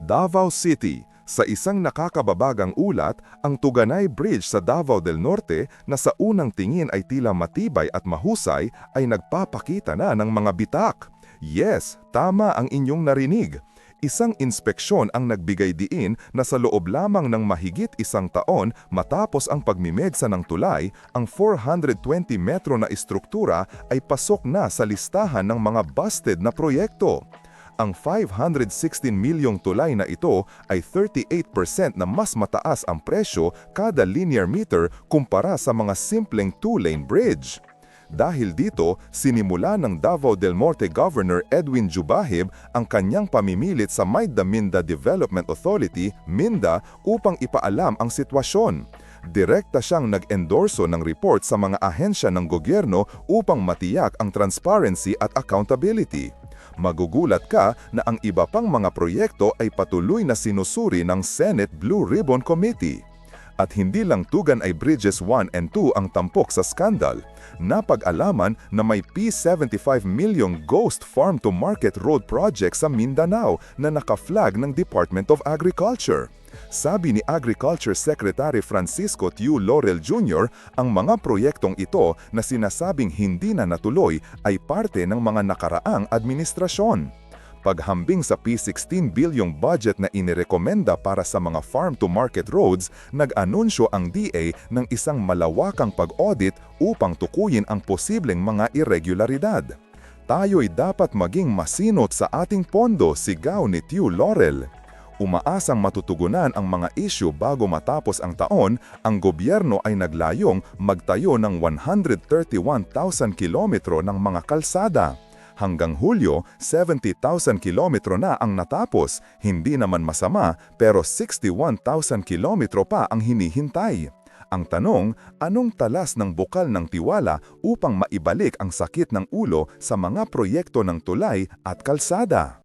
Davao City. Sa isang nakakababagang ulat, ang Tuganay Bridge sa Davao del Norte na sa unang tingin ay tila matibay at mahusay ay nagpapakita na ng mga bitak. Yes, tama ang inyong narinig. Isang inspeksyon ang nagbigay diin na sa loob lamang ng mahigit isang taon matapos ang pagmimedsa ng tulay, ang 420 metro na istruktura ay pasok na sa listahan ng mga busted na proyekto. Ang 516 milyong tulay na ito ay 38% na mas mataas ang presyo kada linear meter kumpara sa mga simpleng two-lane bridge. Dahil dito, sinimula ng Davao del Norte Governor Edwin Jubahib ang kanyang pamimilit sa Maynilad Development Authority, MINDA, upang ipaalam ang sitwasyon. Direkta siyang nag-endorso ng report sa mga ahensya ng gobyerno upang matiyak ang transparency at accountability. Magugulat ka na ang iba pang mga proyekto ay patuloy na sinusuri ng Senate Blue Ribbon Committee. At hindi lang Tuganay Bridges 1 and 2 ang tampok sa skandal. Napag-alaman na may P75 million ghost farm-to-market road project sa Mindanao na naka-flag ng Department of Agriculture. Sabi ni Agriculture Secretary Francisco Tiu Laurel Jr., ang mga proyektong ito na sinasabing hindi na natuloy ay parte ng mga nakaraang administrasyon. Paghambing sa P16 bilyong budget na inirekomenda para sa mga farm-to-market roads, nag-anunsyo ang DA ng isang malawakang pag-audit upang tukuyin ang posibleng mga irregularidad. Tayo'y dapat maging masinot sa ating pondo, sigaw ni Tiu Laurel. Umaasang matutugunan ang mga isyu bago matapos ang taon, ang gobyerno ay naglayong magtayo ng 131,000 kilometro ng mga kalsada. Hanggang Hulyo, 70,000 kilometro na ang natapos. Hindi naman masama, pero 61,000 kilometro pa ang hinihintay. Ang tanong, anong talas ng bukal ng tiwala upang maibalik ang sakit ng ulo sa mga proyekto ng tulay at kalsada?